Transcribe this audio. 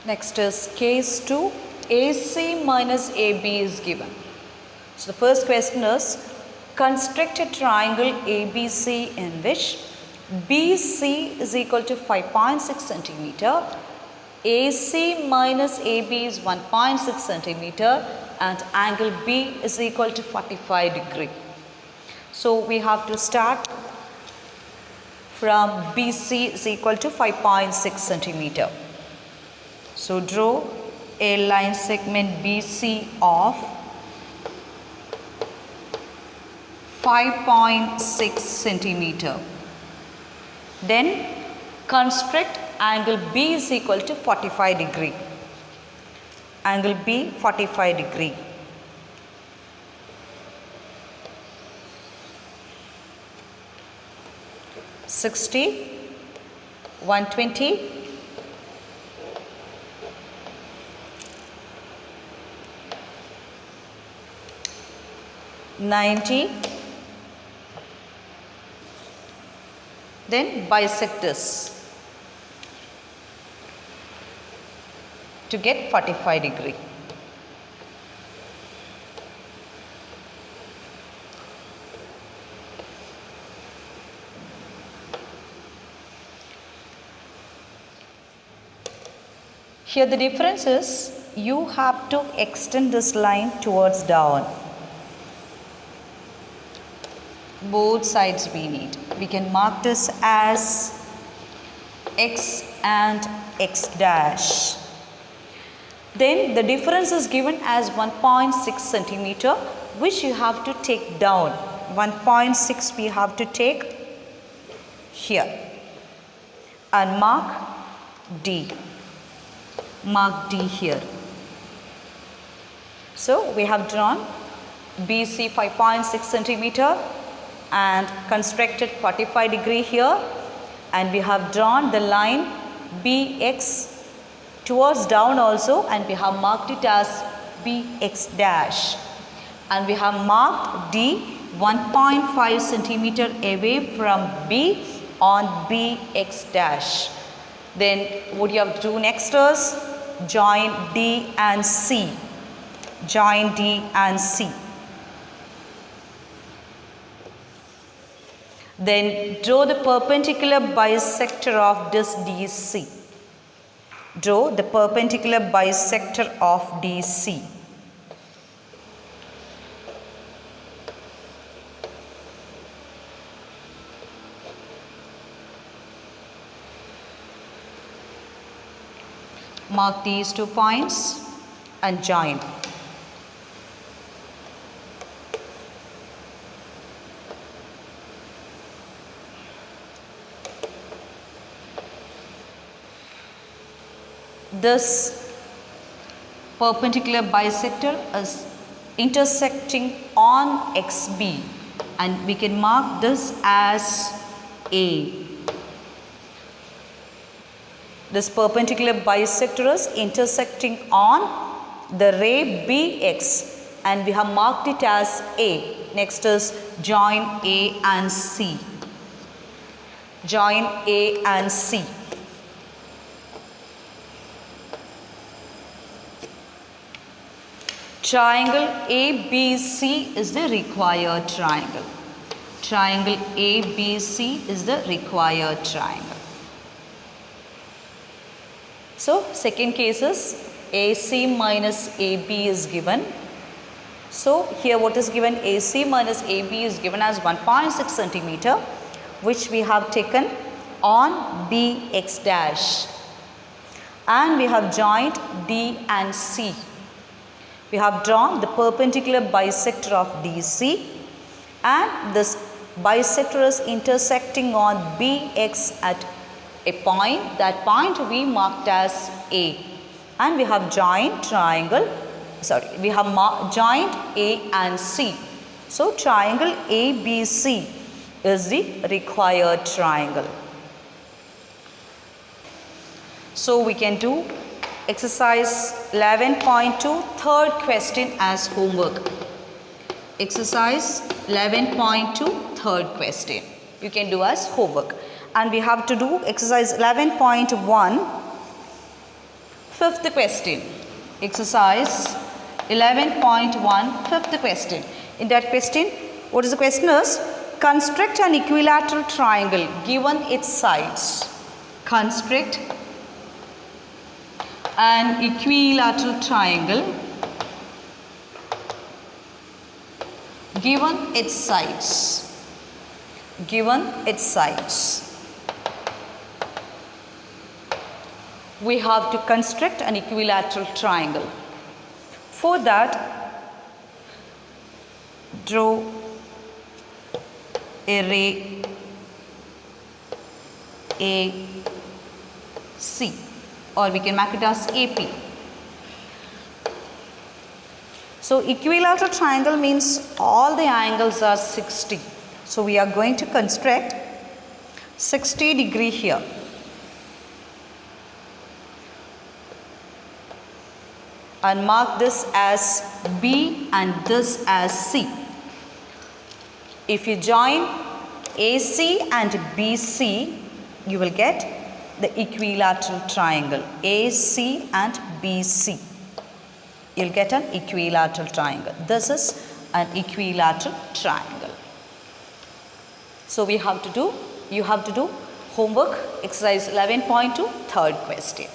Next is case 2, AC minus AB is given. So the first question is, construct a triangle ABC in which BC is equal to 5.6 centimeter, AC minus AB is 1.6 centimeter and angle B is equal to 45 degree. So we have to start from BC is equal to 5.6 centimeter. So draw a line segment BC of 5.6 centimeter. Then construct angle B is equal to 45 degree. Angle B 45 degree. $60, $120, $90. Then bisect this to get 45 degree. Here the difference is you have to extend this line towards down. Both sides we need. We can mark this as X and X dash. Then the difference is given as 1.6 centimeter, which you have to take down. 1.6 we have to take here and mark D. Mark D here. So we have drawn BC 5.6 centimeter and constructed 45 degree here, and we have drawn the line BX towards down also, and we have marked it as BX dash, and we have marked D 1.5 centimeter away from B on BX dash. Then what you have to do next is join D and C. Join D and C. Then draw the perpendicular bisector of this DC. Draw the perpendicular bisector of DC. Mark these 2 points and join. This perpendicular bisector is intersecting on XB, and we can mark this as A. This perpendicular bisector is intersecting on the ray BX, and we have marked it as A. Next is join A and C. Join A and C. Triangle ABC is the required triangle. Triangle ABC is the required triangle. So second case is AC minus AB is given. So here what is given, AC minus AB is given as 1.6 centimeter, which we have taken on BX dash, and we have joined D and C. We have drawn the perpendicular bisector of DC, and this bisector is intersecting on BX at a point. That point we marked as A, and we have joined triangle, we have joined A and C. So triangle ABC is the required triangle. So we can do exercise 11.2 third question as homework. Exercise 11.2 third question you can do as homework, and we have to do exercise 11.1 Fifth question. Exercise 11.1, fifth question. In that question, what is the question is? Construct an equilateral triangle given its sides. Construct an equilateral triangle given its sides. Given its sides. We have to construct an equilateral triangle. For that, draw a ray AC, or we can mark it as AP. So equilateral triangle means all the angles are 60. So we are going to construct 60 degree here. And mark this as B and this as C. If you join AC and BC, you will get the equilateral triangle. AC and BC. You'll get an equilateral triangle. This is an equilateral triangle. So you have to do homework, exercise 11.2, third question.